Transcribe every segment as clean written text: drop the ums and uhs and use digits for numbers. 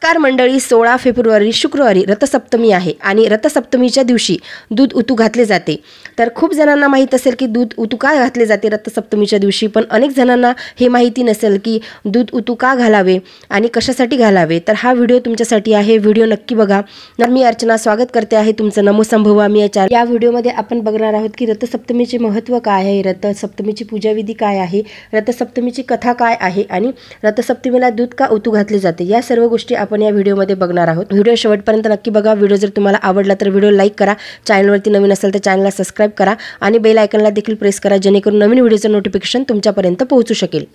नमस्कार मंडळी, 16 फेब्रुवारी शुक्रवारी रथसप्तमी आहे आणि रथसप्तमीच्या दिवशी दूध उतू घातले जाते। तर खूप जणांना माहीत असेल की दूध उतू का घातले जाते रथसप्तमीच्या दिवशी, पण अनेक जणांना हे माहिती नसेल की दूध उतू का घालावे आणि कशासाठी घालावे। तर हा व्हिडिओ तुमच्यासाठी आहे, व्हिडिओ नक्की बघा। मी अर्चना स्वागत करते आहे तुमचं नमो संभवा मी या व्हिडिओमध्ये आपण बघणार आहोत की रथसप्तमीचे महत्त्व काय आहे, रथसप्तमीची पूजाविधी काय आहे, रथसप्तमीची कथा काय आहे आणि रथसप्तमीला दूध का उतू घातले जाते, या सर्व गोष्टी आपण या व्हिडिओमध्ये बघणार आहोत। व्हिडिओ शेवटपर्यंत नक्की बघा। व्हिडिओ जर तुम्हाला आवडला तर व्हिडिओ लाईक करा, चॅनलवरती नवीन असेल तर चॅनलला सबस्क्राइब करा आणि बेल आयकॉनला देखील प्रेस करा, जेणेकरून नवीन व्हिडिओचं नोटिफिकेशन तुमच्यापर्यंत पोहोचू शकेल।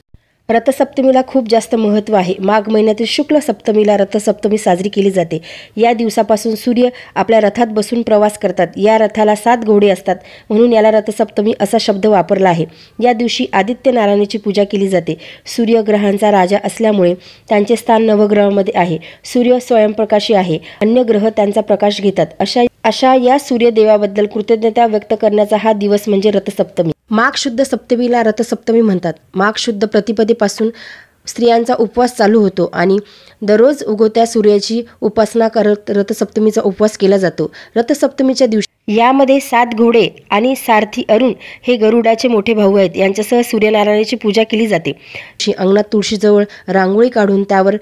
रथसप्तमीला खूप जास्त महत्त्व आहे। माघ महिन्यातील शुक्ल सप्तमीला रथसप्तमी साजरी केली जाते। या दिवसापासून सूर्य आपल्या रथात बसून प्रवास करतात। या रथाला 7 घोडे असतात, म्हणून याला रथसप्तमी असा शब्द वापरला आहे। या दिवशी आदित्य नारायणाची पूजा केली जाते। सूर्य ग्रहांचा राजा असल्यामुळे त्यांचे स्थान नवग्रहामध्ये आहे। सूर्य स्वयंप्रकाशी आहे, अन्य ग्रह त्यांचा प्रकाश घेतात। अशा या सूर्यदेवाबद्दल कृतज्ञता व्यक्त करण्याचा हा दिवस म्हणजे रथसप्तमी। माघ शुद्ध सप्तमीला रथसप्तमी म्हणतात। माघ शुद्ध प्रतिपदेपासून स्त्रियांचा उपवास चालू होतो आणि दररोज उगवत्या सूर्याची उपासना करत रथसप्तमीचा उपवास केला जातो। रथसप्तमीच्या दिवशी यामध्ये 7 घोडे आणि सारथी अरुण हे गरुडाचे मोठे भाऊ आहेत, यांच्यासह सूर्यनारायणाची पूजा केली जाते। अंगणात तुळशीजवळ रांगोळी काढून त्यावर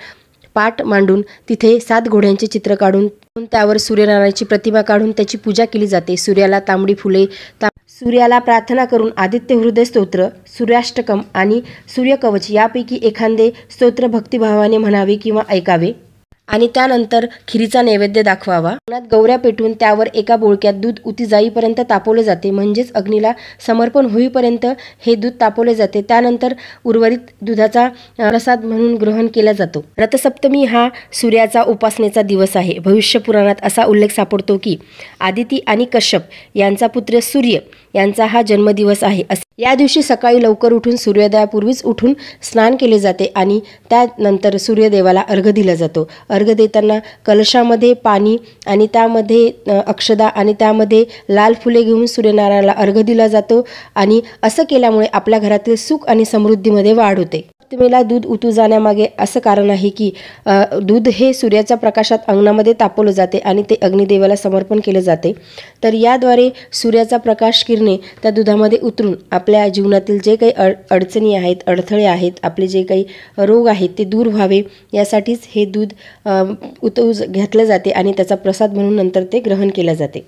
पाट मांडून तिथे 7 घोड्यांचे चित्र काढून त्यावर सूर्यनारायणाची प्रतिमा काढून त्याची पूजा केली जाते। सूर्याला तांबडी फुले, सूर्याला प्रार्थना करून आदित्य हृदय स्तोत्र, सूर्याष्टकम आणि सूर्यकवच यापैकी एखादे स्तोत्र भक्तिभावाने म्हणावे किंवा ऐकावे आणि त्यानंतर खिरीचा नैवेद्य दाखवावा। अंगणात गौऱ्या पेटून त्यावर एका बोळक्यात दूध उती जाईपर्यंत तापवले जाते, म्हणजेच अग्नीला समर्पण होईपर्यंत हे दूध तापवले जाते। त्यानंतर उर्वरित दुधाचा प्रसाद म्हणून ग्रहण केला जातो। रथसप्तमी हा सूर्याचा उपासनेचा दिवस आहे। भविष्य पुराणात असा उल्लेख सापडतो की आदिती आणि कश्यप यांचा पुत्र सूर्य यांचा हा जन्मदिवस आहे। या दिवशी सकाळी लवकर उठून सूर्योदयापूर्वीच उठून स्नान केले जाते आणि त्यानंतर सूर्यदेवाला अर्घ्य दिला जातो। अर्घ्य देताना कलशामध्ये पाणी आणि त्यामध्ये अक्षदा आणि त्यामध्ये लाल फुले घेऊन सूर्यनारायणाला अर्घ्य दिला जातो आणि असं केल्यामुळे आपल्या घरातील सुख आणि समृद्धीमध्ये वाढ होते। सप्तमीला दूध उतू जाण्यामागे असं कारण आहे की दूध हे सूर्याच्या प्रकाशात अंगणामध्ये तापवलं जाते आणि ते अग्निदेवाला समर्पण केले जाते। तर याद्वारे सूर्याचा प्रकाश किरणे त्या दुधामध्ये उतरून आपल्या जीवनातील जे काही अडचणी आहेत, अडथळे आहेत, आपले जे काही रोग आहेत ते दूर व्हावे, यासाठीच हे दूध उतू घेतले जाते आणि त्याचा प्रसाद म्हणून नंतर ते ग्रहण केले जाते।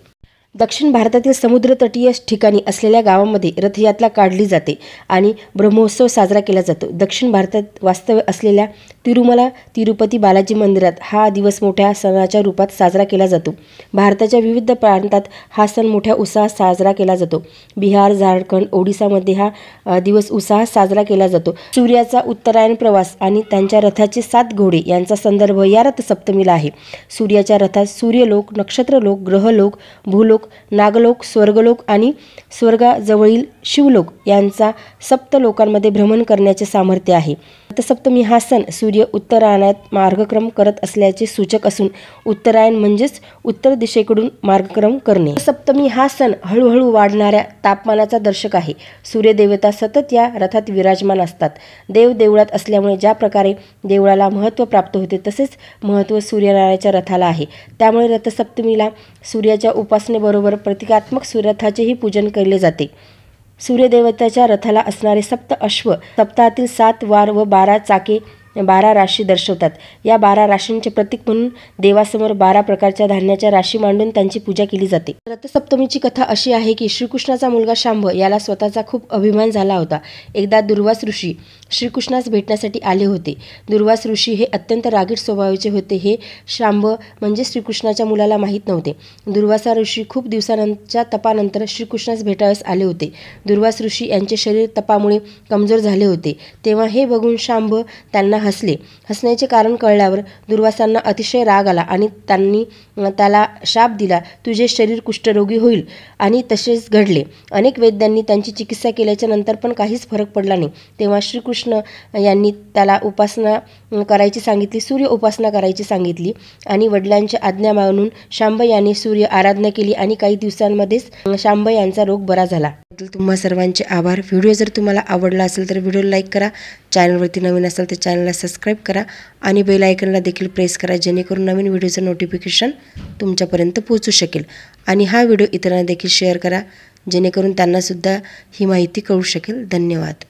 दक्षिण भारतातील समुद्रतटीय ठिकाणी असलेल्या गावांमध्ये रथयात्रा काढली जाते आणि ब्रह्मोत्सव साजरा केला जातो। दक्षिण भारतात वास्तव्य असलेल्या तिरुमला तिरुपती बालाजी मंदिरात हा दिवस मोठ्या सणाच्या रूपात साजरा केला जातो। भारताच्या विविध प्रांतात हा सण मोठ्या उत्साहात साजरा केला जातो। बिहार, झारखंड, ओडिसामध्ये हा दिवस उत्साहात साजरा केला जातो। सूर्याचा उत्तरायण प्रवास आणि त्यांच्या रथाचे 7 घोडे यांचा संदर्भ या रथसप्तमीला आहे। सूर्याच्या रथात सूर्यलोक, नक्षत्रलोक, ग्रहलोक, भूलोक, नागलोक, स्वर्गलोक आणि स्वर्गाजवळील शिवलोक यांचा 7 लोकांमध्ये भ्रमण करण्याचे सामर्थ्य आहे। रथसप्तमी हा सण सूर्य उत्तरायणात मार्गक्रम करत असल्याचे सूचक असून उत्तरायण म्हणजेच उत्तर दिशेकडून मार्गक्रम करणे। रथसप्तमी हा सण हळूहळू वाढणाऱ्या तापमानाचा दर्शक आहे। सूर्यदेवता सतत या रथात विराजमान असतात। देव देवळात असल्यामुळे ज्या प्रकारे देवळाला महत्त्व प्राप्त होते तसेच महत्त्व सूर्यनारायणाच्या रथाला आहे। त्यामुळे रथसप्तमीला सूर्याच्या उपासनेबरोबर प्रतिकात्मक सूर्यरथाचेही पूजन केले जाते। सूर्यदेवताच्या रथाला असणारे 7 अश्व सप्ताहातील 7 वार व 12 चाके 12 राशी दर्शवतात। या 12 राशींचे प्रतीक म्हणून देवासमोर 12 प्रकारच्या धान्याच्या राशी मांडून त्यांची पूजा केली जाते। रथसप्तमीची कथा अशी आहे की श्रीकृष्णाचा मुलगा शांब याला स्वतःचा खूप अभिमान झाला होता। एकदा दुर्वास ऋषी श्रीकृष्णास भेटण्यासाठी आले होते। दुर्वास ऋषी हे अत्यंत रागीट स्वभावाचे होते, हे शांब म्हणजे श्रीकृष्णाच्या मुलाला माहीत नव्हते। दुर्वासा ऋषी खूप दिवसांच्या तपानंतर श्रीकृष्णास भेटावयास आले होते। दुर्वास ऋषी यांचे शरीर तपामुळे कमजोर झाले होते। तेव्हा हे बघून शांब त्यांना हसले। हसण्याचे कारण कळल्यावर दुर्वासांना अतिशय राग आला आणि त्यांनी त्याला शाप दिला, तुझे शरीर कुष्ठरोगी होईल। आणि तसेच घडले। अनेक वैद्यांनी त्यांची चिकित्सा केल्याच्या नंतर पण काहीच फरक पडला नाही। तेव्हा श्रीकृष्ण यांनी त्याला उपासना करायची सांगितली, सूर्य उपासना करायची सांगितली आणि वडिलांची आज्ञा मानून शांबा यांनी सूर्य आराधना केली आणि काही दिवसांमध्येच शांबा यांचा रोग बरा झाला. तुम्हा सर्वांचे आभार. व्हिडिओ जर तुम्हाला आवडला असेल तर व्हिडिओ लाईक करा, चॅनलवरती नवीन असेल तर चॅनलला सबस्क्राईब करा आणि बेल आयकनला देखील प्रेस करा, जेणेकरून नवीन व्हिडिओचं नोटिफिकेशन तुमच्यापर्यंत पोहोचू शकेल. आणि हा व्हिडिओ इतरांना देखील शेअर करा, जेणेकरून त्यांनासुद्धा ही माहिती कळू शकेल. धन्यवाद.